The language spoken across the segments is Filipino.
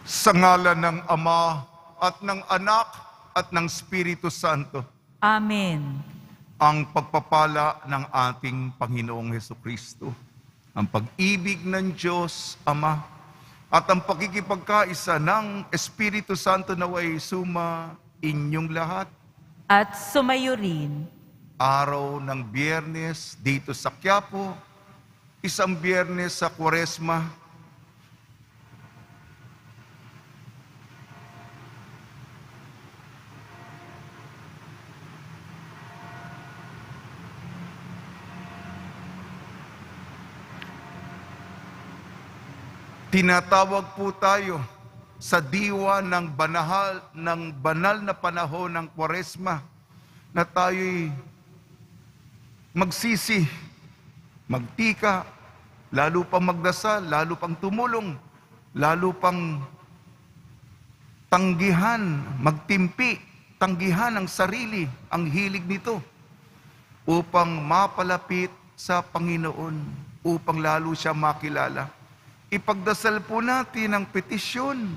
Sa ngalan ng Ama at ng Anak at ng Espiritu Santo, Amen. ang pagpapala ng ating Panginoong Hesukristo, ang pag-ibig ng Diyos Ama, at ang pakikipagkaisa ng Espiritu Santo naway suma inyong lahat. At sumayo rin. Araw ng Biyernes dito sa Quiapo, isang Biyernes sa Kwaresma, tinatawag po tayo sa diwa ng banal na panahon ng Kwaresma na tayo'y magsisi, magtika, lalo pang magdasal, lalo pang tumulong, lalo pang tanggihan, magtimpi, tanggihan ang sarili, ang hilig nito, upang mapalapit sa Panginoon, upang lalo siya makilala. Ipagdasal po natin ang petisyon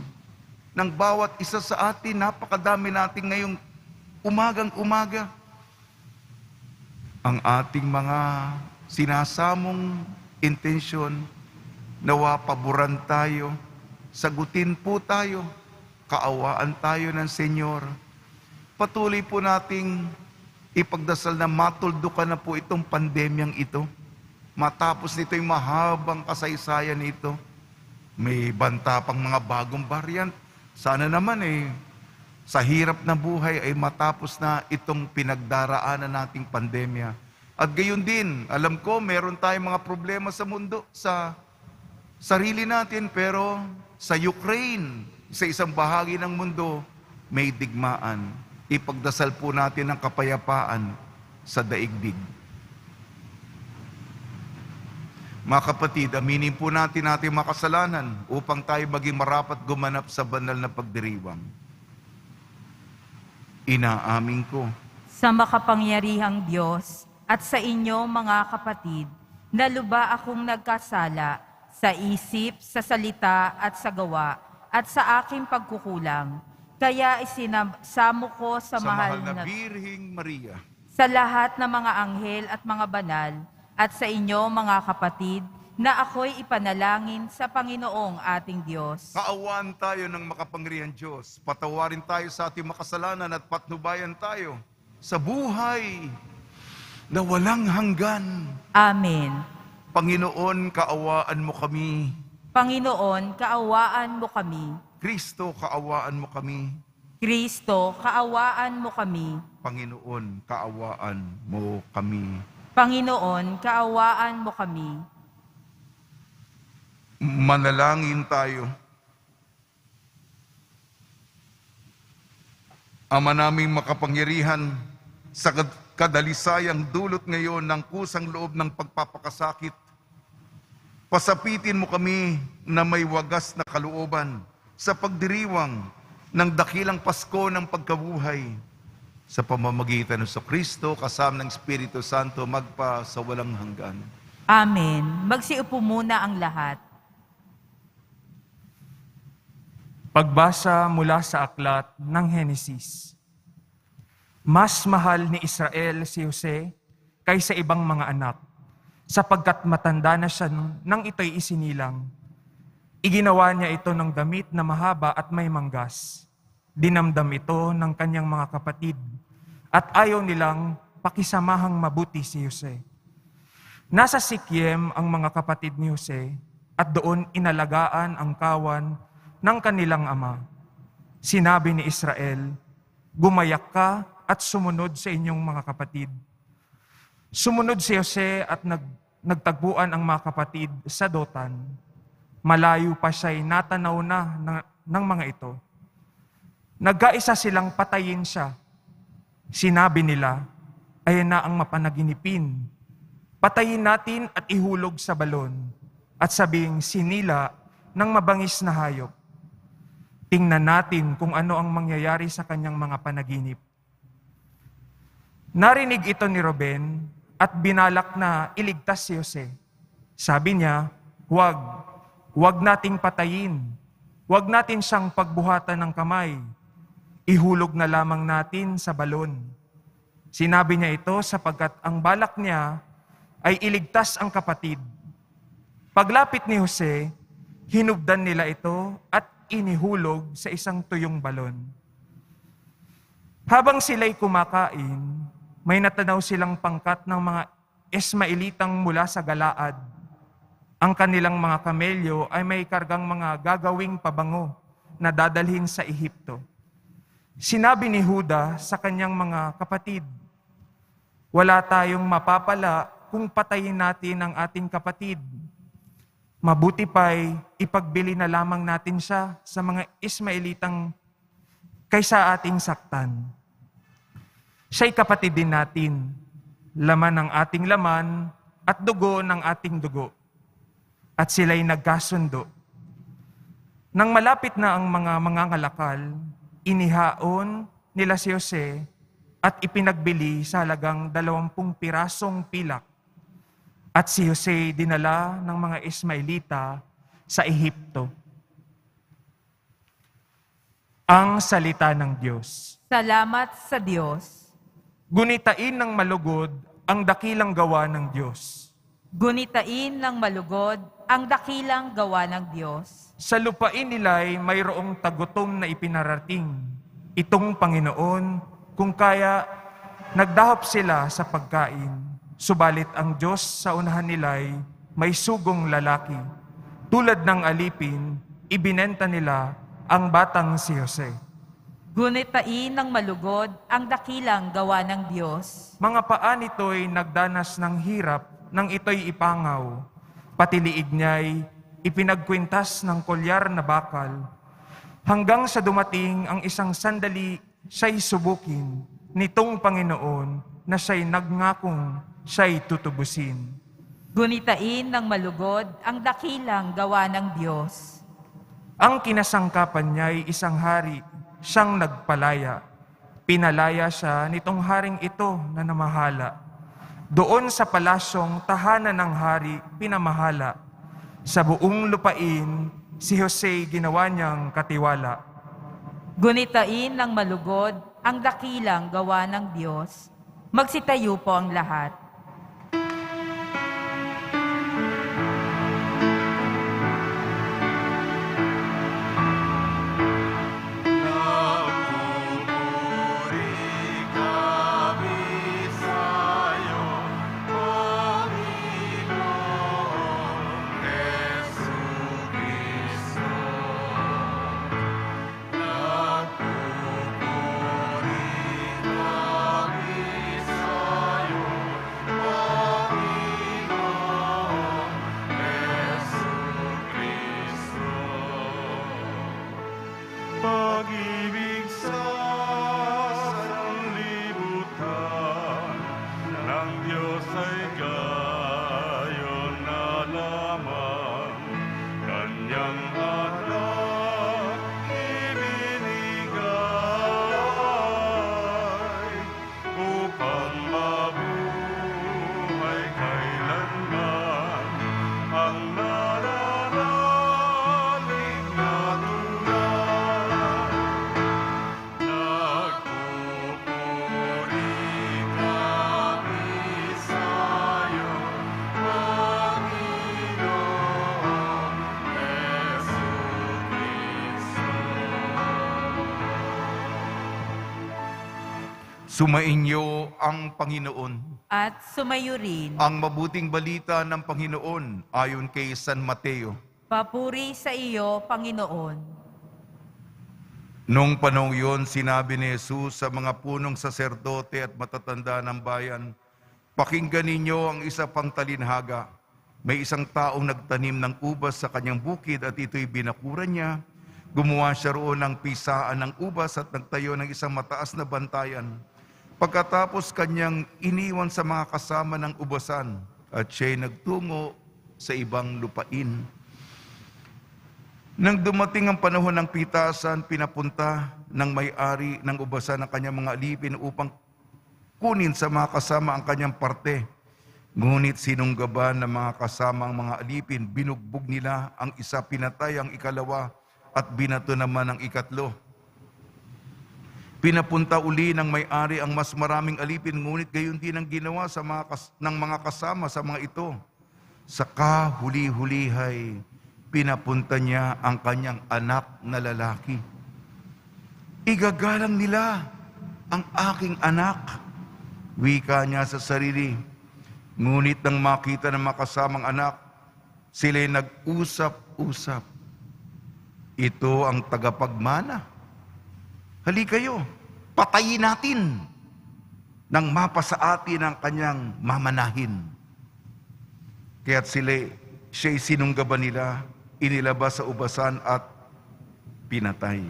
ng bawat isa sa atin. Napakadami natin ngayong umagang-umaga. Ang ating mga sinasamong intensyon, nawa paboran tayo, sagutin po tayo, kaawaan tayo ng Senyor. Patuloy po nating ipagdasal na matuldukan na po itong pandemyang ito. Matapos nito yung mahabang kasaysayan nito, may banta pang mga bagong variant. Sana naman sa hirap na buhay ay matapos na itong pinagdaraanan nating pandemya. At gayon din, alam ko meron tayong mga problema sa mundo, sa sarili natin, pero sa Ukraine, sa isang bahagi ng mundo, may digmaan. Ipagdasal po natin ang kapayapaan sa daigdig. Mga kapatid, aminin po natin ating makasalanan upang tayo maging marapat gumanap sa banal na pagdiriwang. Inaamin ko Sa makapangyarihang Diyos at sa inyo mga kapatid, na luba akong nagkasala sa isip, sa salita at sa gawa at sa aking pagkukulang. Kaya isinasamo ko sa mahal na Birhing Maria, sa lahat ng mga anghel at mga banal, at sa inyo mga kapatid, na ako'y ipanalangin sa Panginoong ating Diyos. kaawaan tayo ng makapangyarihang Diyos. Patawarin tayo sa ating makasalanan at patnubayan tayo sa buhay na walang hanggan. Amen. Panginoon, kaawaan mo kami. Panginoon, kaawaan mo kami. Kristo, kaawaan mo kami. Kristo, kaawaan mo kami. Panginoon, kaawaan mo kami. Panginoon, kaawaan mo kami. Manalangin tayo. Ama naming makapangyarihan, sa kadalisayang dulot ngayon ng kusang loob ng pagpapakasakit, pasapitin mo kami na may wagas na kalooban sa pagdiriwang ng dakilang Pasko ng pagkabuhay, sa pamamagitan ng Kristo kasama ng Espiritu Santo magpa sa walang hanggan. Amen. Magsiupo muna ang lahat. Pagbasa mula sa aklat ng Henesis. Mas mahal ni Israel si Jose kaysa ibang mga anak, sapagkat matanda na siya nang ito'y isinilang. Iginawa niya ito ng damit na mahaba at may manggas. Dinamdam ito ng kanyang mga kapatid, at ayaw nilang pakisamahang mabuti si Jose. Nasa Sikiem ang mga kapatid ni Jose, at doon inalagaan ang kawan ng kanilang ama. Sinabi ni Israel, "Gumayak ka at sumunod sa inyong mga kapatid." Sumunod si Jose at nagtagpuan ang mga kapatid sa Dotan. Malayo pa siya'y natanaw na ng mga ito. Nagkaisa silang patayin siya. Sinabi nila, "Ayan na ang mapanaginipin. Patayin natin at ihulog sa balon at sabing sinila ng mabangis na hayop. Tingnan natin kung ano ang mangyayari sa kanyang mga panaginip." Narinig ito ni Ruben at binalak na iligtas si Jose. Sabi niya, Huwag nating patayin. Huwag natin siyang pagbuhatan ng kamay. Ihulog na lamang natin sa balon. Sinabi niya ito sapagkat ang balak niya ay iligtas ang kapatid. Paglapit ni Jose, hinubdan nila ito at inihulog sa isang tuyong balon. Habang sila'y kumakain, may natanaw silang pangkat ng mga Ismaelitang mula sa Galaad. Ang kanilang mga kamelyo ay may kargang mga gagawing pabango na dadalhin sa Ehipto. Sinabi ni Juda sa kanyang mga kapatid, "Wala tayong mapapala kung patayin natin ang ating kapatid. Mabuti pa'y ipagbili na lamang natin siya sa mga Ismaelitang kaysa ating saktan. Siya'y kapatid din natin, laman ng ating laman at dugo ng ating dugo." At sila'y nagkasundo. Nang malapit na ang mga mangangalakal, inihaon nila si Jose at ipinagbili sa halagang 20 pirasong pilak. At si Jose dinala ng mga Ismaelita sa Ehipto. Ang salita ng Diyos. Salamat sa Diyos. Gunitain ng malugod ang dakilang gawa ng Diyos. Gunitain ng malugod ang dakilang gawa ng Diyos. Sa lupain nila'y mayroong tagutom na ipinarating. Itong Panginoon, kung kaya, nagdahop sila sa pagkain. Subalit ang Diyos sa unahan nila'y may sugong lalaki. Tulad ng alipin, ibinenta nila ang batang si Jose. Gunitain ng malugod ang dakilang gawa ng Diyos. Mga paa nito'y nagdanas ng hirap nang ito'y ipangaw. Pati liig niya'y ipinagkwintas ng kolyar na bakal. Hanggang sa dumating ang isang sandali, siya'y subukin nitong Panginoon na siya'y nagngakong siya'y tutubusin. Gunitain ng malugod ang dakilang gawa ng Diyos. Ang kinasangkapan niya'y isang hari, siyang nagpalaya. Pinalaya siya nitong haring ito na namahala. Doon sa palasyong tahanan ng hari, pinamahala. Sa buong lupain, si Jose ginawa niyang katiwala. Gunitain ng malugod ang dakilang gawa ng Diyos. Magsitayo po ang lahat. Pag-ibig sa sanlibutan ng Diyos ay gayon na lamang. Kanyang anak ibinigay upang mabuhay kailanman ang nararanig na tulad. Nagpupuri kami sa'yo, Panginoong Jesucristo. Sumainyo ang Panginoon. At sumayo rin. Ang mabuting balita ng Panginoon ayon kay San Mateo. Papuri sa iyo, Panginoon. Noong panahon yun, sinabi ni Jesus sa mga punong saserdote at matatanda ng bayan, "Pakinggan ninyo ang isa pang talinhaga. May isang taong nagtanim ng ubas sa kanyang bukid at ito'y binakuran niya. Gumawa siya roon ng pisaan ng ubas at nagtayo ng isang mataas na bantayan. Pagkatapos kanyang iniwan sa mga kasama ng ubasan at siya'y nagtungo sa ibang lupain. Nang dumating ang panahon ng pitasan, pinapunta ng may-ari ng ubasan ang kanyang mga alipin upang kunin sa mga kasama ang kanyang parte. Ngunit sinunggaban ng mga kasama ang mga alipin, binugbog nila ang isa, pinatay ang ikalawa, at binato naman ang ikatlo. Pinapunta uli ng may-ari ang mas maraming alipin, ngunit gayon din ang ginawa ng mga kasama sa mga ito. Sa kahuli-hulihay, pinapunta niya ang kanyang anak na lalaki. Igagalang nila ang aking anak, wika niya sa sarili. Ngunit nang makita ng mga kasamang anak, sila'y nag-usap-usap. Ito ang tagapagmana. Halika kayo, patayin natin nang mapasa atin ang kanyang mamanahin. Kaya't siya'y sinunggaban nila, inilabas sa ubasan at pinatay.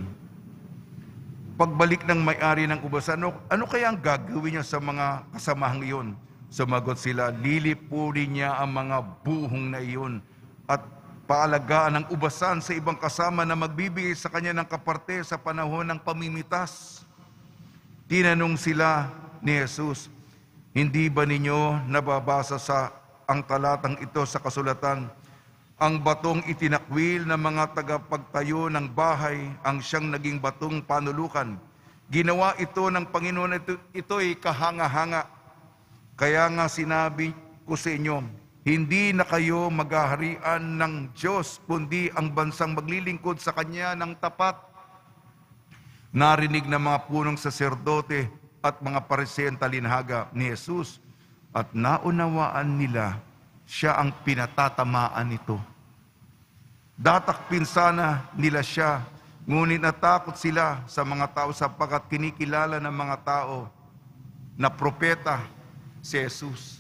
Pagbalik ng may-ari ng ubasan, ano kaya ang gagawin niya sa mga kasamahang iyon? Sumagot sila, lilipunin niya ang mga buhong na iyon at paalagaan ng ubasan sa ibang kasama na magbibigay sa kanya ng kaparte sa panahon ng pamimitas. Tinanong sila ni Jesus, hindi ba ninyo nababasa sa ang talatang ito sa kasulatan? Ang batong itinakwil ng mga tagapagtayo ng bahay ang siyang naging batong panulukan. Ginawa ito ng Panginoon, ito'y kahanga-hanga. Kaya nga sinabi ko sa inyo, hindi na kayo maghaharian ng Diyos, kundi ang bansang maglilingkod sa Kanya ng tapat. Narinig ng mga punong saserdote at mga pariseo ang talinhaga ni Jesus at naunawaan nila siya ang pinatatamaan nito. Datakpin sana nila siya, ngunit natakot sila sa mga tao sapagkat kinikilala ng mga tao na propeta si Jesus.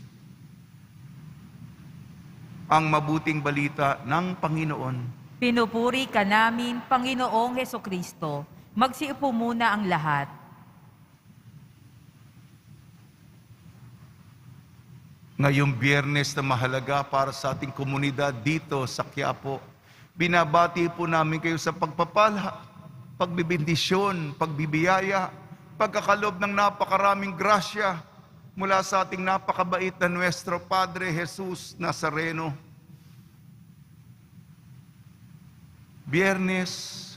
Ang mabuting balita ng Panginoon. Pinupuri ka namin, Panginoong Hesukristo. Magsiupo muna ang lahat. Ngayong Biyernes na mahalaga para sa ating komunidad dito sa Quiapo, binabati po namin kayo sa pagpapala, pagbibindisyon, pagbibiyaya, pagkakalob ng napakaraming grasya mula sa ating napakabait na Nuestro Padre Jesus Nazareno. Biyernes,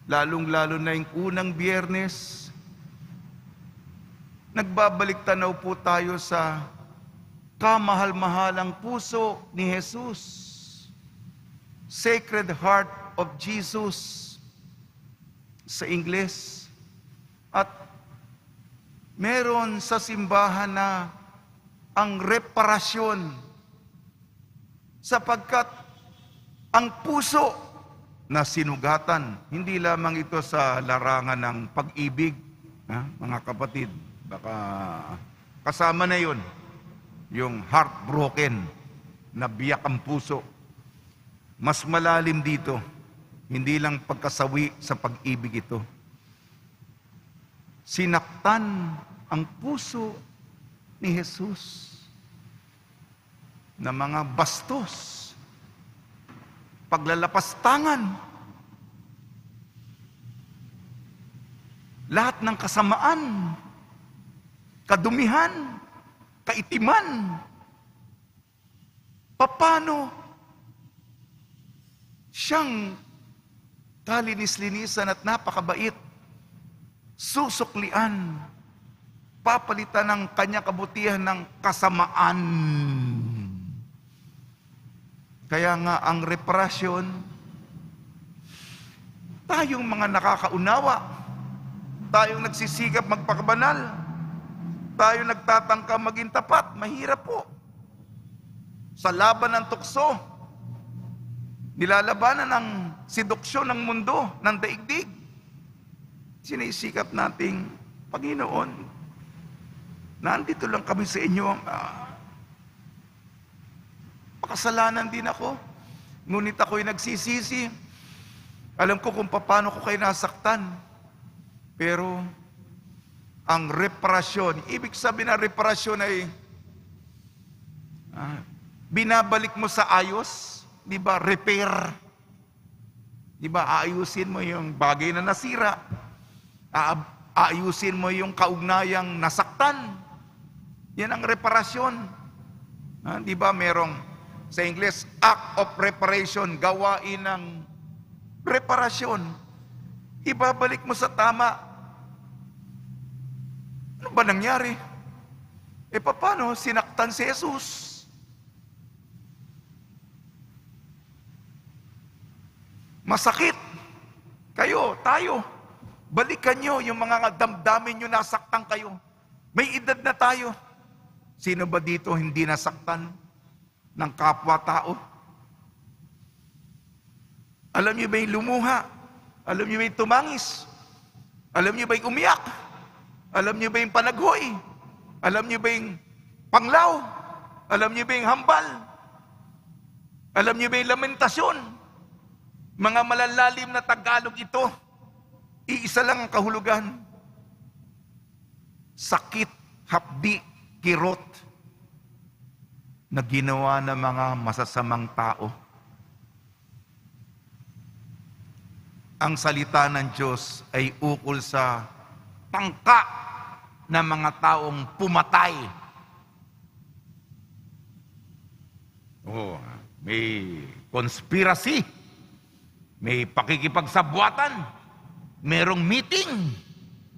lalong-lalo na yung unang Biyernes, nagbabalik tanaw po tayo sa kamahal-mahalang puso ni Jesus. Sacred Heart of Jesus sa Ingles. At meron sa simbahan na ang reparasyon sapagkat ang puso na sinugatan, hindi lamang ito sa larangan ng pag-ibig, mga kapatid, baka kasama na yun, yung heartbroken, na biyak ang puso. Mas malalim dito, hindi lang pagkasawi sa pag-ibig ito. Sinaktan ang puso ni Jesus na mga bastos, paglalapastangan, lahat ng kasamaan, kadumihan, kaitiman. Paano siyang kalinis-linisan at napakabait, susuklian, papalitan ng kanya kabutihan ng kasamaan. Kaya nga ang reparasyon, tayong mga nakakaunawa, tayong nagsisikap magpakabanal, tayong nagtatangka maging tapat, mahirap po. Sa laban ng tukso, nilalabanan ng seduksyon ng mundo, ng daigdig, sinisikap nating, Panginoon, nandito lang kami sa inyo, makasalanan din ako, ngunit ako'y nagsisisi. Alam ko kung paano ko kayo nasaktan. Pero, ang reparasyon, ibig sabihin ng reparasyon ay, binabalik mo sa ayos, di ba, repair. Di ba, aayusin mo yung bagay na nasira. Aayusin mo yung kaugnayang nasaktan. Yan ang reparasyon. Di ba, merong, sa Ingles, act of reparation, gawain ng Reparasyon. Ibabalik mo sa tama. Ano ba nangyari? Paano? Sinaktan si Jesus. Masakit. Kayo, tayo. Balikan nyo yung mga damdamin nyo, nasaktan kayo. May edad na tayo. Sino ba dito hindi nasaktan ng kapwa-tao? Alam niyo ba yung lumuha? Alam niyo ba yung tumangis? Alam niyo ba yung umiyak? Alam niyo ba yung panaghoy? Alam niyo ba yung panglaw? Alam niyo ba yung hambal? Alam niyo ba yung lamentasyon? Mga malalalim na Tagalog ito. Iisa lang ang kahulugan. Sakit, hapdi, kirot na ginawa ng mga masasamang tao. Ang salita ng Diyos ay ukol sa tangka ng mga taong pumatay. May conspiracy, may pakikipagsabwatan, merong meeting,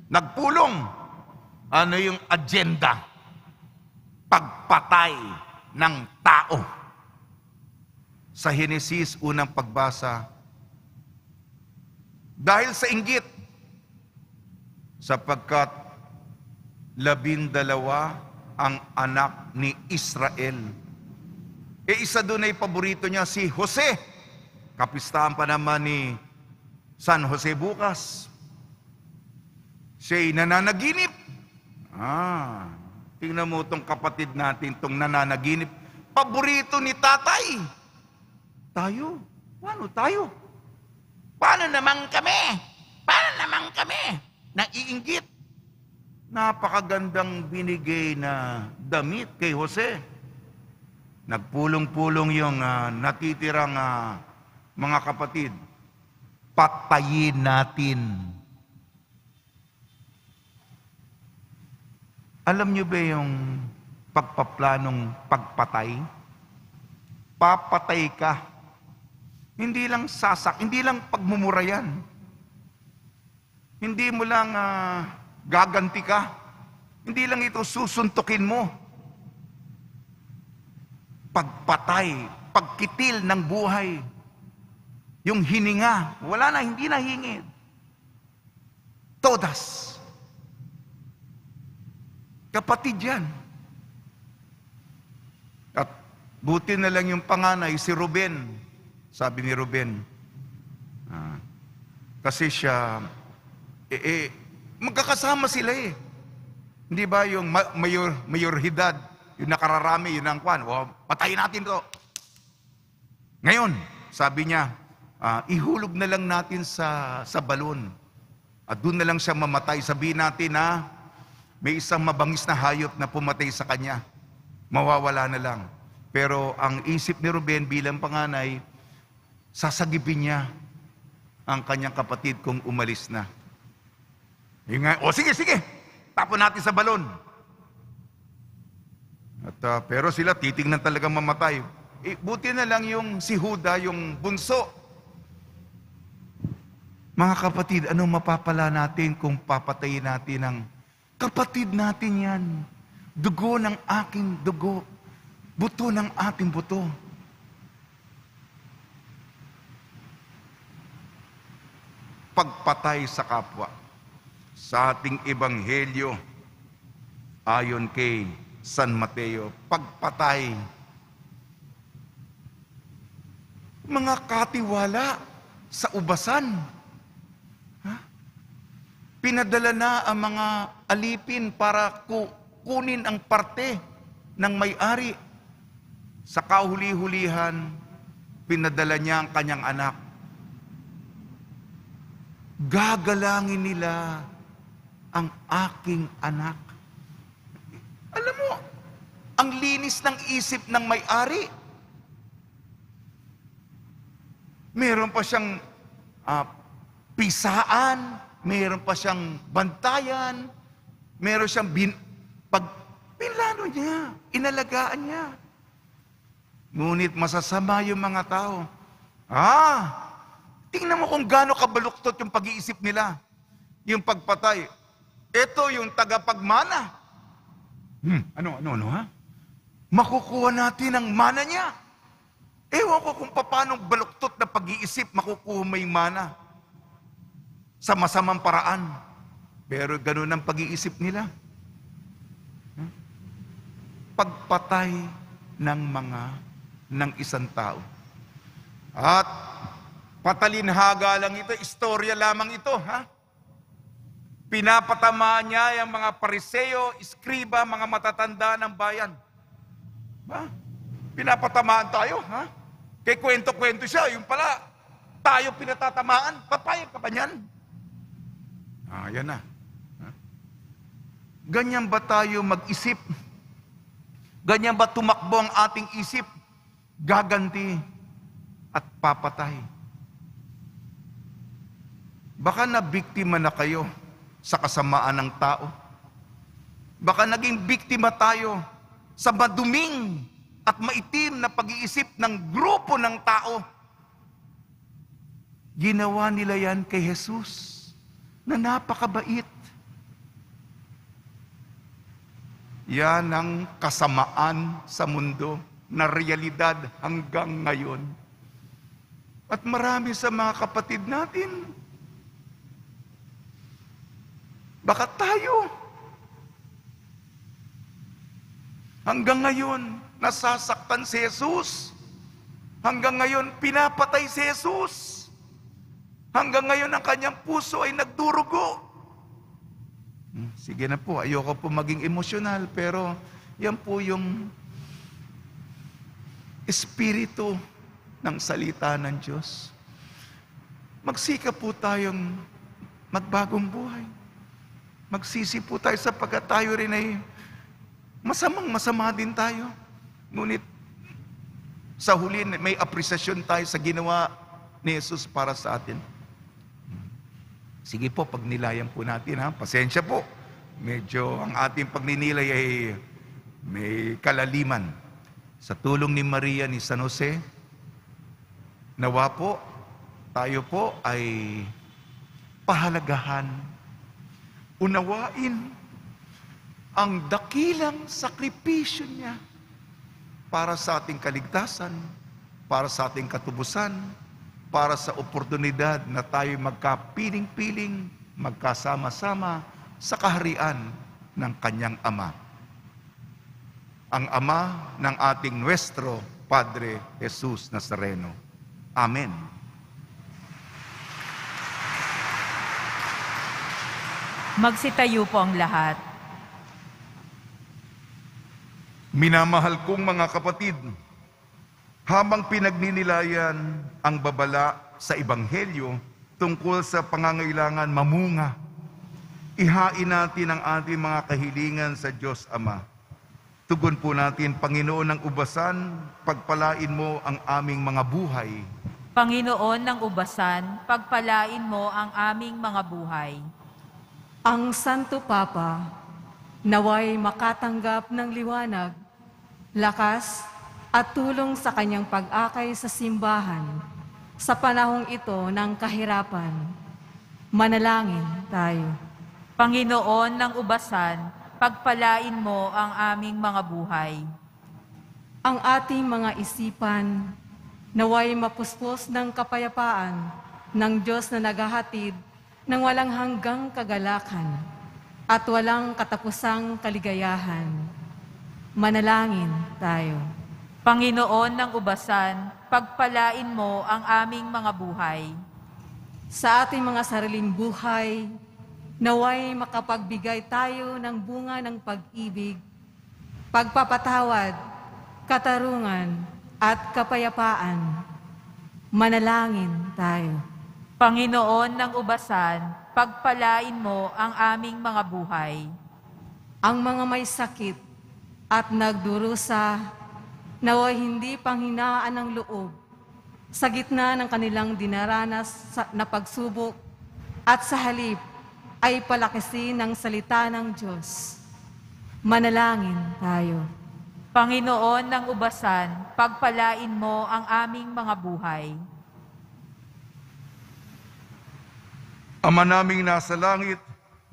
nagpulong. Ano yung agenda? Pagpatay ng tao. Sa Henesis, unang pagbasa, dahil sa inggit, sapagkat 12 ang anak ni Israel. Isa doon ay paborito niya si Jose. Kapistahan pa naman ni San Jose bukas. Siya'y nananaginip. Tingnan mo itong kapatid natin, itong nananaginip. Paborito ni tatay. Tayo? Paano tayo? Paano naman kami? Paano naman kami? Naiinggit. Napakagandang binigay na damit kay Jose. Nagpulong-pulong yung natitirang mga kapatid. Patayin natin. Alam niyo ba yung pagpaplanong pagpatay? Papatay ka. Hindi lang hindi lang pagmumura yan. Hindi mo lang gaganti ka. Hindi lang ito susuntukin mo. Pagpatay, pagkitil ng buhay. Yung hininga, wala na, hindi na hingid. Todas. Kapatid yan. At buti na lang yung panganay, si Ruben. Sabi ni Ruben, kasi siya, magkakasama sila eh. Hindi ba yung mayorhidad, yung nakararami, yun ang kwan, patayin natin to. Ngayon, sabi niya, ihulog na lang natin sa balon. At doon na lang siya mamatay. Sabihin natin may isang mabangis na hayop na pumatay sa kanya. Mawawala na lang. Pero ang isip ni Ruben bilang panganay, sasagipin niya ang kanyang kapatid kung umalis na. Yung nga, sige, tapon natin sa balon. At, pero sila titingnan talagang mamatay. Buti na lang yung si Huda, yung bunso. Mga kapatid, anong mapapala natin kung papatayin natin ang kapatid natin yan? Dugo ng aking dugo. Buto ng ating buto. Pagpatay sa kapwa. Sa ating ebanghelyo, ayon kay San Mateo, pagpatay. Mga katiwala sa ubasan. Pinadala na ang mga alipin para kunin ang parte ng may-ari. Sa kahuli-hulihan, pinadala niya ang kanyang anak. Gagalangin nila ang aking anak. Alam mo, ang linis ng isip ng may-ari. Meron pa siyang pisaan, meron pa siyang bantayan, meron siyang pinlano niya, inalagaan niya. Ngunit masasama yung mga tao. Tingnan mo kung gaano kabaluktot yung pag-iisip nila. Yung pagpatay. Ito yung tagapagmana. Ano, ha? Makukuha natin ang mana niya. Ewan ko kung paano baluktot na pag-iisip makukuha mo yung mana. Sa masamang paraan. Pero ganun ang pag-iisip nila. Pagpatay ng isang tao. At patalinhaga lang ito, istorya lamang ito, ha? Pinapatamaan niya yung mga pariseo, iskriba, mga matatanda ng bayan. Ba? Pinapatamaan tayo, ha? Kaya kwento-kwento siya, yung pala, tayo pinatatamaan, papayag ka ba niyan? Yan na. Ha? Ganyan ba tayo mag-isip? Ganyan ba tumakbo ang ating isip? Gaganti at papatay. Baka nabiktima na kayo sa kasamaan ng tao. Baka naging biktima tayo sa maduming at maitim na pag-iisip ng grupo ng tao. Ginawa nila yan kay Jesus na napakabait. Yan ang kasamaan sa mundo na realidad hanggang ngayon. At marami sa mga kapatid natin, baka tayo, hanggang ngayon, nasasaktan si Jesus. Hanggang ngayon, pinapatay si Jesus. Hanggang ngayon, ang kanyang puso ay nagdurugo. Sige na po, ayoko po maging emosyonal, pero yan po yung espiritu ng salita ng Diyos. Magsikap po tayong magbagong buhay. Magsisi po tayo sapagkat tayo rin ay masama din tayo. Ngunit sa huli, may apresiasyon tayo sa ginawa ni Jesus para sa atin. Sige po, pagnilayan po natin, ha? Pasensya po. Medyo ang ating pagninilay ay may kalaliman. Sa tulong ni Maria ni San Jose, nawa po, tayo po ay pahalagahan, unawain ang dakilang sakripisyo niya para sa ating kaligtasan, para sa ating katubusan, para sa oportunidad na tayo magkapiling-piling, magkasama-sama sa kaharian ng kanyang Ama. Ang Ama ng ating Nuestro Padre Jesus Nazareno. Amen. Magsitayo po ang lahat. Minamahal kong mga kapatid, habang pinagninilayan ang babala sa Ebanghelyo tungkol sa pangangailangan mamunga, ihain natin ang ating mga kahilingan sa Diyos Ama. Tugon po natin, Panginoon ng ubasan, pagpalain mo ang aming mga buhay. Panginoon ng ubasan, pagpalain mo ang aming mga buhay. Ang Santo Papa, naway makatanggap ng liwanag, lakas at tulong sa kanyang pag-akay sa simbahan sa panahong ito ng kahirapan. Manalangin tayo. Panginoon ng ubasan, pagpalain mo ang aming mga buhay. Ang ating mga isipan, naway mapuspos ng kapayapaan ng Diyos na naghahatid ng walang hanggang kagalakan at walang katapusang kaligayahan. Manalangin tayo. Panginoon ng ubasan, pagpalain mo ang aming mga buhay. Sa ating mga sariling buhay, naway makapagbigay tayo ng bunga ng pag-ibig, pagpapatawad, katarungan, at kapayapaan. Manalangin tayo. Panginoon ng ubasan, pagpalain mo ang aming mga buhay. Ang mga may sakit at nagdurusa, naway hindi panghinaan ng loob sa gitna ng kanilang dinaranas na pagsubok at sa halip ay palakasin ng salita ng Diyos. Manalangin tayo. Panginoon ng ubasan, pagpalain mo ang aming mga buhay. Ama naming nasa langit,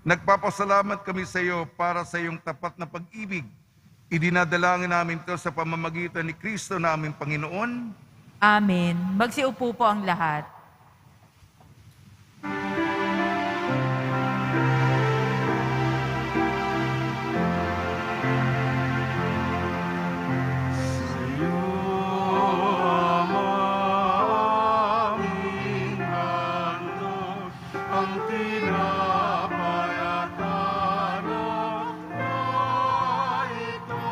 nagpapasalamat kami sa iyo para sa iyong tapat na pag-ibig. Idinadalangin namin ito sa pamamagitan ni Kristo na aming Panginoon. Amen. Magsiupo po ang lahat. Sa'yo, Ama, aming handog, ang tinapay at alak na ito,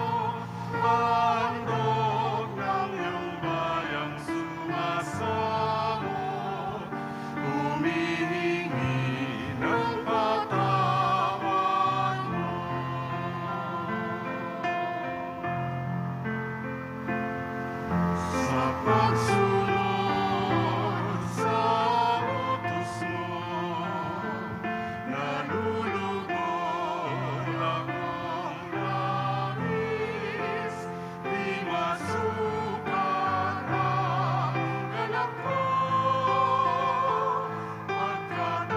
handog ng iyong bayang sumasamo, humihingi ng katawan mo. Sa pagsunod sa utos mo, nalulugod ang langis, di masukat ang galak ko, pagkat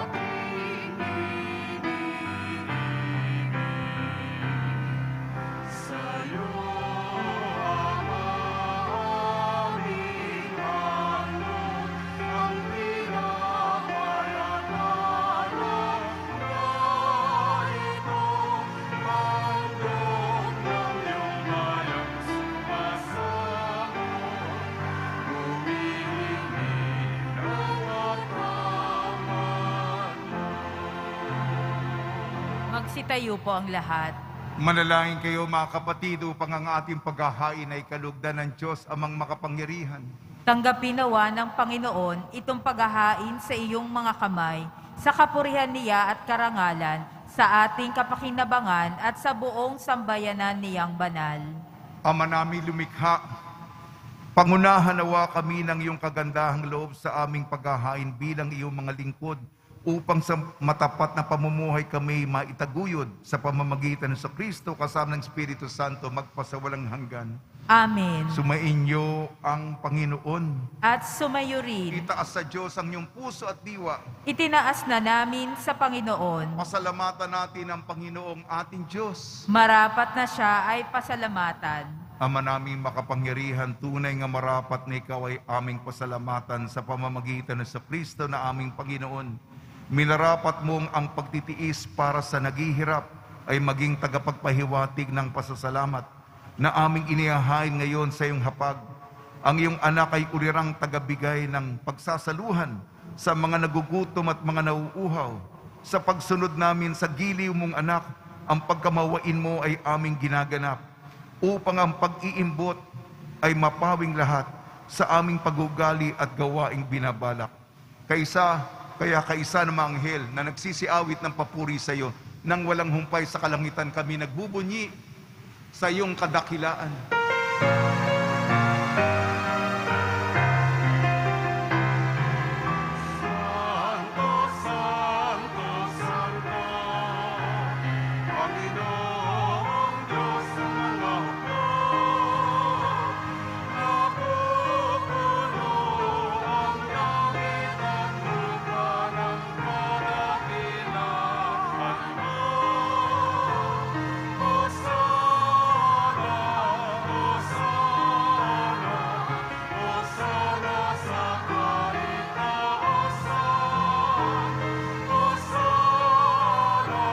aking iniibig. Sa'yo, Ama, aming handog, ang tinapay at alak na ito, handog ng iyong bayang sumasamo, humihingi ng katawan mo. Magsitayo po ang lahat. Manalangin kayo mga kapatid upang ang ating paghahain ay kalugdan ng Diyos amang makapangyarihan. Tanggapin nawa ng Panginoon itong paghahain sa iyong mga kamay, sa kapurihan niya at karangalan, sa ating kapakinabangan at sa buong sambayanan niyang banal. Ama namin lumikha, pangunahan nawa kami ng iyong kagandahang loob sa aming paghahain bilang iyong mga lingkod, upang sa matapat na pamumuhay kami maitaguyod sa pamamagitan ng Kristo kasama ng Espiritu Santo magpasawalang hanggan. Amen. Sumainyo ang Panginoon. At sumayo rin, Itaas sa Diyos ang iyong puso at diwa. itinaas na namin sa Panginoon. Pasalamatan natin ang Panginoong ating Diyos. Marapat na siya ay pasalamatan. Ama namin makapangyarihan, tunay nga marapat na ikaw ay aming pasalamatan sa pamamagitan ng Kristo na aming Panginoon. Minarapat mong ang pagtitiis para sa naghihirap ay maging tagapagpahiwatig ng pasasalamat na aming inihahain ngayon sa iyong hapag. Ang iyong anak ay ulirang tagabigay ng pagsasaluhan sa mga nagugutom at mga nauuhaw. Sa pagsunod namin sa giliw mong anak, ang pagkamawain mo ay aming ginaganap upang ang pag-iimbot ay mapawing lahat sa aming pagugali at gawaing binabalak. Kaya kaisa ng mga anghel na nagsisiawit ng papuri sa iyo, nang walang humpay sa kalangitan kami nagbubunyi sa iyong kadakilaan. Santo, Santo, Santo, Panginoong Diyos ng mga hukbo, napupuno ang langit at lupa ng kadakilaan mo. Hosana, Hosana, Hosana sa kaitaasan. Hosana,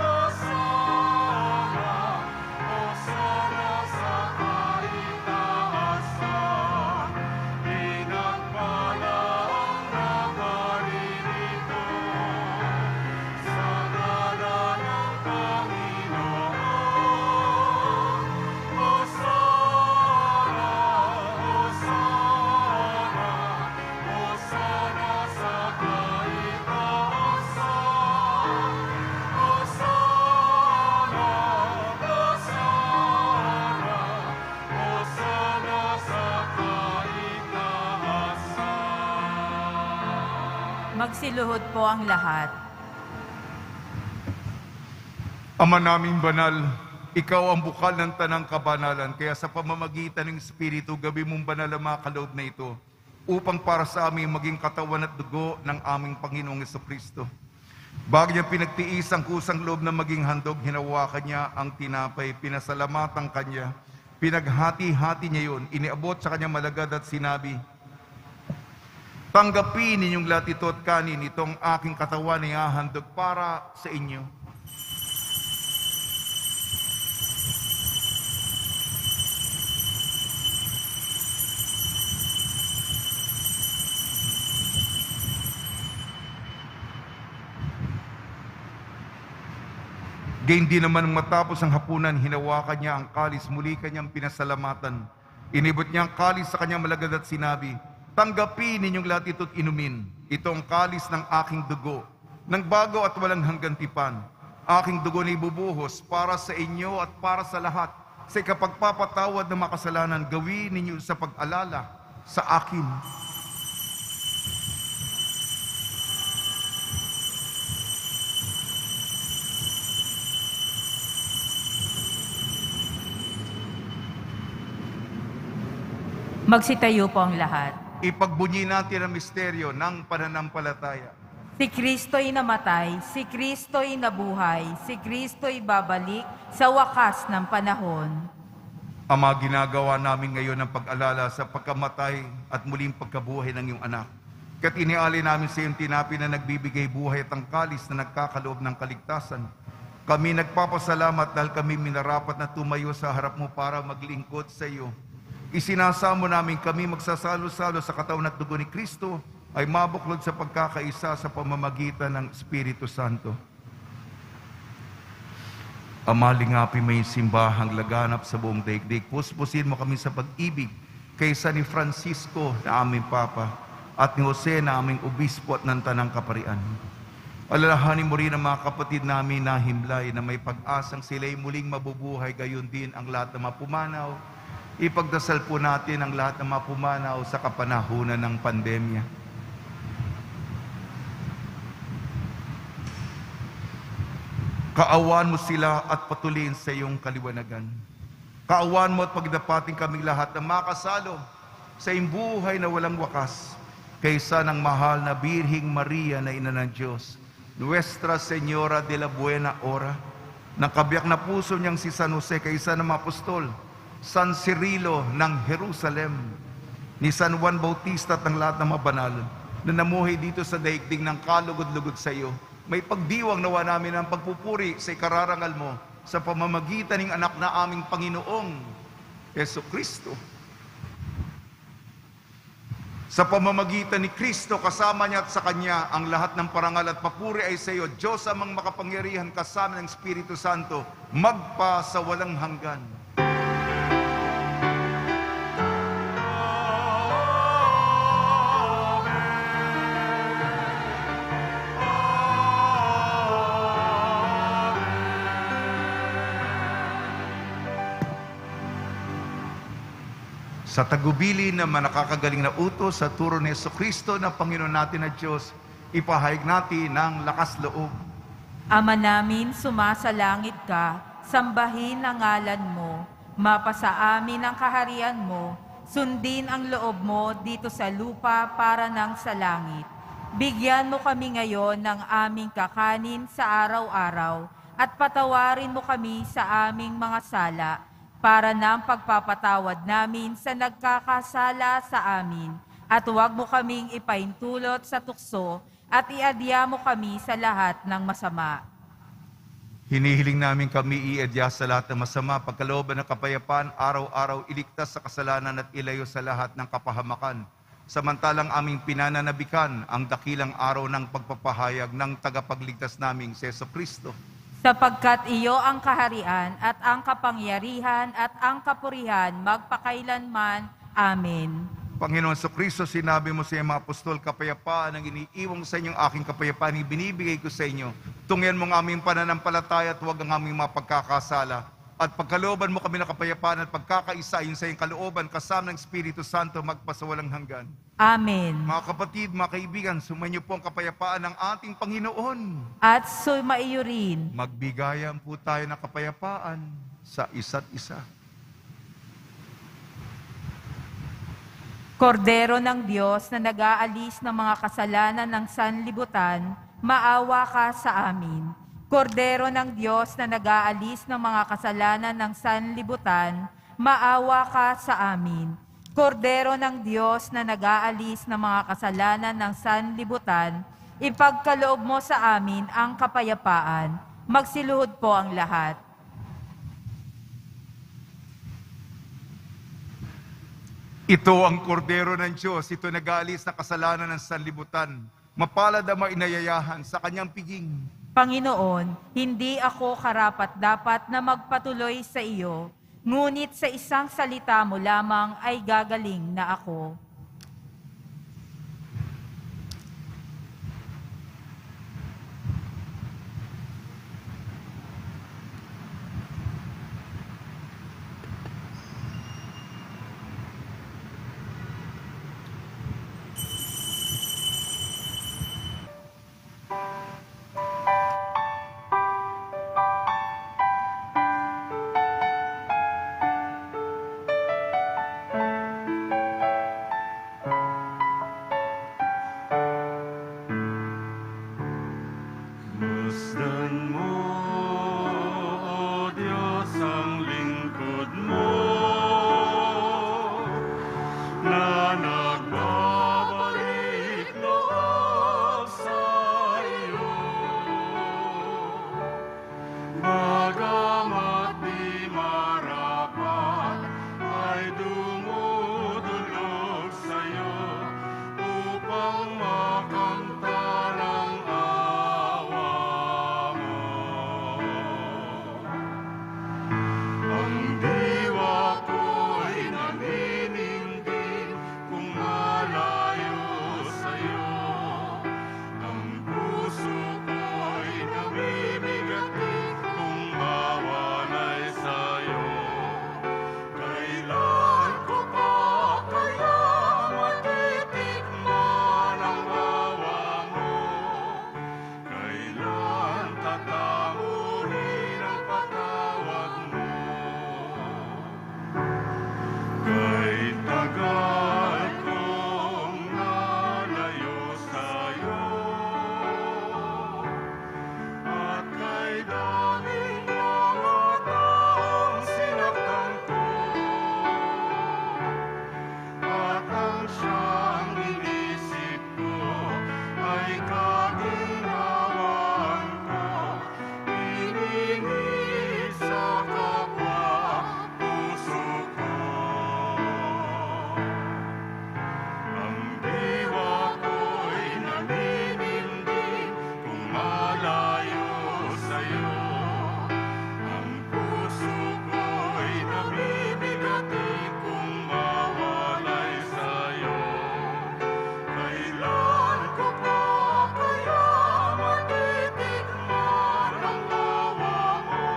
Hosana, Hosana sa kaitaasan. Pinagpalang naparirito sa ngalan ng Panginoon. Hosana, Hosana, Hosana sa kaitaasan. Hosana, Hosana, Hosana sa kaitaasan. Magsiluhod po ang lahat. Ama naming banal, ikaw ang bukal ng tanang kabanalan, kaya sa pamamagitan ng Espiritu, gabi mong banal ang mga kaloob na ito, upang para sa amin maging katawan at dugo ng aming Panginoong Jesucristo. Bago niya pinagtiis ang kusang loob na maging handog, hinawakan niya ang tinapay, pinasalamatan kanya, pinaghati-hati niya yun, iniabot sa kanyang malagad at sinabi, "Tanggapin ninyong lahat ito at kanin, itong aking katawan ay hahandog para sa inyo." Gayon din naman matapos ang hapunan, hinawakan niya ang kalis, muli kanyang pinasalamatan. Inibot niya ang kalis sa kanyang malagad at sinabi, "Tanggapin ninyong lahat ito't inumin. Ito ang kalis ng aking dugo, ng bago at walang hanggang tipan. Aking dugo na ibubuhos para sa inyo at para sa lahat. Sa ikapagpapatawad ng makasalanan, gawin ninyo sa pag-alala sa akin." Magsitayo po ang lahat. Ipagbunyi natin ang misteryo ng pananampalataya. Si Kristo'y namatay, si Kristo'y nabuhay, si Kristo'y babalik sa wakas ng panahon. Ama, ginagawa namin ngayon ang pag-alala sa pagkamatay at muling pagkabuhay ng iyong anak. Kaya't inialay namin sa iyong tinapi na nagbibigay buhay at ang kalis na nagkakaloob ng kaligtasan. Kami nagpapasalamat dahil kami minarapat na tumayo sa harap mo para maglingkod sa iyo. Isinasamo namin kami magsasalo-salo sa katawan at dugo ni Kristo ay mabuklod sa pagkakaisa sa pamamagitan ng Espiritu Santo. Ama, lingapi may simbahang laganap sa buong daigdig. Puspusin mo kami sa pag-ibig kaysa ni Francisco na aming Papa at ni Jose na aming Obispo at ng Tanang Kaparian. Alalahanin mo rin ang mga kapatid namin na himlay na may pag-asang sila'y muling mabubuhay, gayon din ang lahat na mapumanaw. Ipagdasal po natin ang lahat ng mapumanaw sa kapanahunan ng pandemya. Kaawaan mo sila at patuloyin sa iyong kaliwanagan. Kaawaan mo at pagdapating kaming lahat na makasalo sa iyong buhay na walang wakas kaysa ng mahal na Birhing Maria na Ina ng Diyos, Nuestra Señora de la Buena Hora, ng kabiyak na puso niyang si San Jose kaysa ng mga apostol, San Cirilo ng Jerusalem, ni San Juan Bautista at ng lahat ng mga banal na namuhay dito sa daigdig ng kalugod-lugod sa iyo. May pagdiwang nawa namin ang pagpupuri sa ikararangal mo sa pamamagitan ng anak na aming Panginoong Jesucristo. Sa pamamagitan ni Kristo, kasama niya at sa Kanya, ang lahat ng parangal at papuri ay sa iyo, Diyos amang makapangyarihan, kasama ng Espiritu Santo, magpa sa walang hanggan. Sa tagubili na manakakagaling na utos sa turo ni Jesucristo na Panginoon natin na Diyos, ipahayag natin ng lakas loob. Ama namin, sumasalangit ka, sambahin ang ngalan mo, mapasa amin ang kaharian mo, sundin ang loob mo dito sa lupa para nang sa langit. Bigyan mo kami ngayon ng aming kakanin sa araw-araw at patawarin mo kami sa aming mga sala, para ng pagpapatawad namin sa nagkakasala sa amin. At huwag mo kaming ipaintulot sa tukso at iadya mo kami sa lahat ng masama. Hinihiling namin kami iadya sa lahat ng masama, pagkalooban ng kapayapaan, araw-araw iligtas sa kasalanan at ilayo sa lahat ng kapahamakan. Samantalang aming pinananabikan ang dakilang araw ng pagpapahayag ng tagapagligtas naming si Jesucristo. Sapagkat iyo ang kaharian at ang kapangyarihan at ang kapurihan magpakailanman. Amen. Panginoon Jesucristo, sinabi mo sa iyong mga apostol, kapayapaan ang iniiwang sa inyong aking kapayapaan, ibinibigay ko sa inyo. Tungyan mo ang aming pananampalataya at huwag ang aming mga pagkakasala. At pagkalooban mo kami ng kapayapaan at pagkakaisa yun sa iyong kalooban, kasama ng Espiritu Santo, magpasawalang hanggan. Amen. Mga kapatid, mga kaibigan, sumainyo po ang kapayapaan ng ating Panginoon. At sumaiyo rin. Magbigayan po tayo ng kapayapaan sa isa't isa. Kordero ng Diyos na nag-aalis ng mga kasalanan ng sanlibutan, maawa ka sa amin. Kordero ng Diyos na nag-aalis ng mga kasalanan ng sanlibutan, maawa ka sa amin. Kordero ng Diyos na nag-aalis ng mga kasalanan ng sanlibutan, ipagkaloob mo sa amin ang kapayapaan. Magsiluhod po ang lahat. Ito ang kordero ng Diyos, ito nag-aalis na kasalanan ng sanlibutan. Mapalad ang mainayayahan sa kanyang piging. Panginoon, hindi ako karapat-dapat na magpatuloy sa iyo, ngunit sa isang salita mo lamang ay gagaling na ako. Masdan mo, O Diyos, ang lingkod mo, na nagbabalik loob sa iyo. Bagamat di marapat, ay dumudulog sa iyo, upang makamta ng awa mo. Ang diwa ko'y naninindig kung malayo sa'yo. Ang puso ko'y namimigati kung mawalay sa'yo. Kailan ko pa kaya matitikman ang awa mo? Kailan tatamuhin ang patawad mo? Kay tagal kong nalayo sa'yo, at kay daming mga taong sinaktan ko, at ang siyang inisip ko ay kaginhawaan ko, iningi sa kapwa puso ko. Ang diwa ko'y naninindig kung malayo sa'yo. Ang puso ko'y namimigati kung mawalay sa'yo. Kailan ko pa kaya matitikman ang awa mo?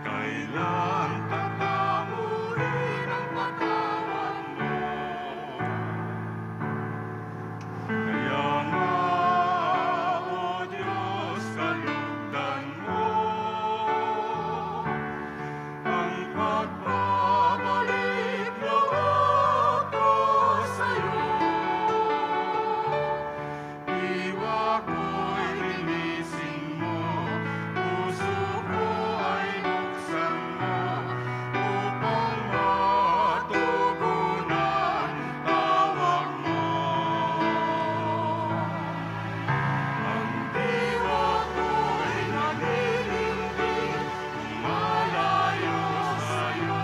Kailan tatamuhin ang patawad mo? Kaya nga, O Diyos, kalugdan mo ang pagbabalik loob ko sa'yo. Diwa ko'y linisin mo, puso ko ay buksan mo, upang matugunan tawag mo. Ang diwa ko'y naninindig kung malayo sa'yo.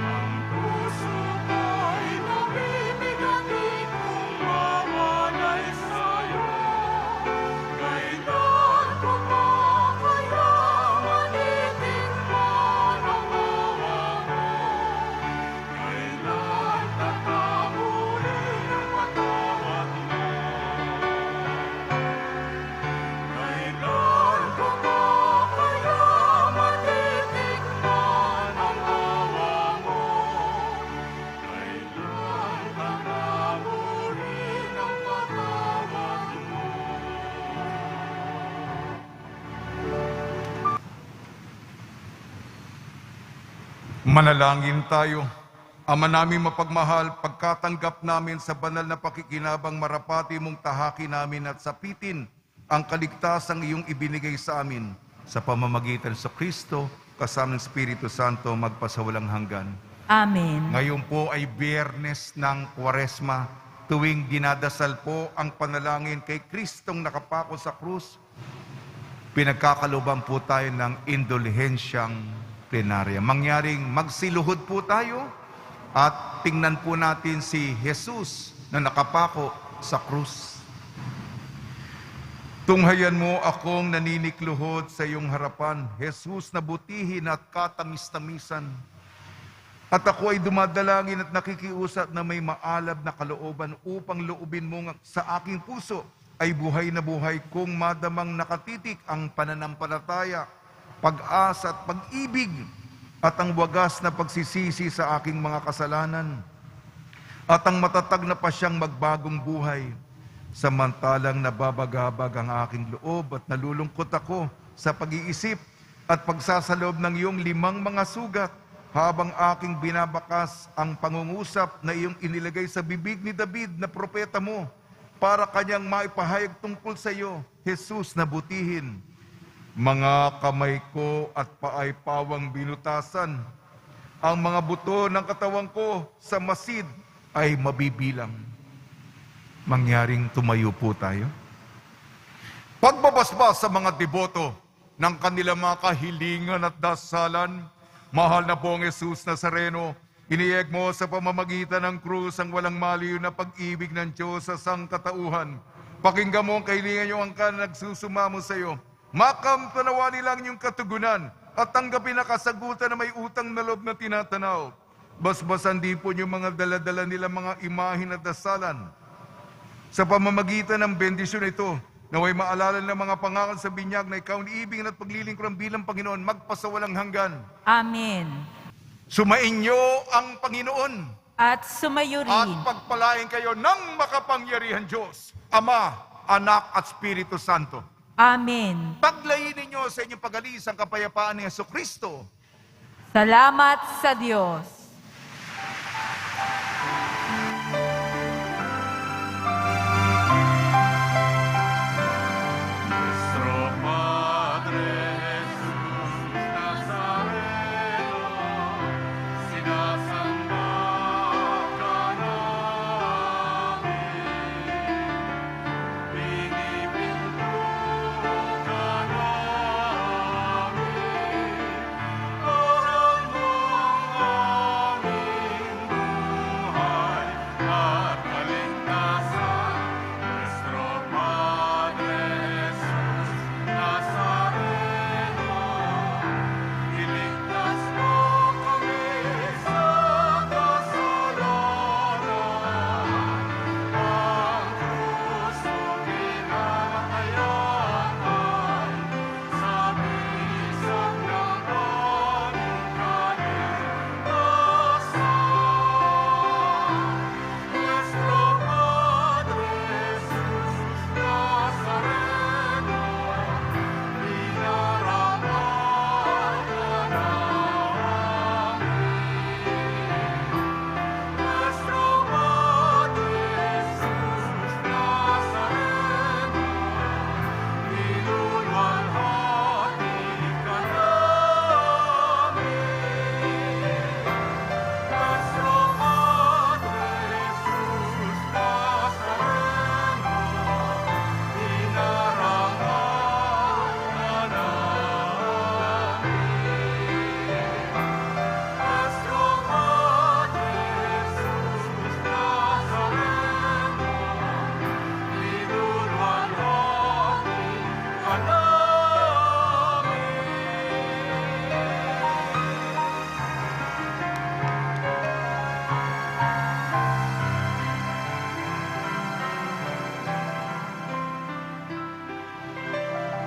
Ang puso ko'y namimigati kung mawalay sa'yo. Kailan ko pa kaya matitikman ang awa mo? Kailan tatamuhin ang patawad mo? Kailan ko pa kaya matitikman ang awa mo? Kailan tatamuhin ang patawad mo? Manalangin tayo. Ama namin mapagmahal, pagkatanggap namin sa banal na pakikinabang marapati mong tahaki namin at sapitin ang kaligtasang iyong ibinigay sa amin sa pamamagitan sa Kristo kasama ng Espiritu Santo magpasawalang hanggan. Amen. Ngayon po ay Biyernes ng Kwaresma, tuwing dinadasal po ang panalangin kay Kristong nakapako sa krus. Pinagkakaloban po tayo ng indulhensyang plenarya. Mangyaring magsiluhod po tayo at tingnan po natin si Jesus na nakapako sa krus. Tunghayan mo akong naninikluhod sa iyong harapan, Jesus na butihin at katamis-tamisan. At ako ay dumadalangin at nakikiusap na may maalab na kalooban upang loobin mo sa aking puso ay buhay na buhay kung madamang nakatitik ang pananampalataya, pag-asa at pag-ibig at ang wagas na pagsisisi sa aking mga kasalanan at ang matatag na pasyang magbagong buhay. Samantalang nababagabag ang aking loob at nalulungkot ako sa pag-iisip at pagsasalob ng iyong 5 mga sugat habang aking binabakas ang pangungusap na iyong inilagay sa bibig ni David na propeta mo para kanyang maipahayag tungkol sa iyo, Jesus na butihin. Mga kamay ko at paay pawang binutasan. Ang mga buto ng katawan ko sa masid ay mabibilang. Mangyaring tumayo po tayo. Pagbabasbas sa mga deboto ng kanilang mga kahilingan at dasalan, mahal na pong Jesus Nazareno, inieg mo sa pamamagitan ng krus ang walang maliw na pag-ibig ng Diyos sa sangkatauhan. Pakinggan mo ang kahilingan niyo ang nagsusumamo sa iyo. Makamtanawa nilang yung katugunan at tanggapin na kasagutan na may utang na loob na tinatanaw. Basbasan din po yung mga daladala nila mga imahin at dasalan. Sa pamamagitan ng bendisyon ito, naway maalala ng mga pangakal sa binyag na ikaw ni ibig at paglilingkuran bilang Panginoon, magpasawalang hanggan. Amen. Sumainyo ang Panginoon At sumayo at rin pagpalain kayo ng makapangyarihan Diyos, Ama, Anak at Espiritu Santo. Amen. Paglayin ninyo sa inyong pag-alis ang kapayapaan ni Jesucristo. Salamat sa Diyos.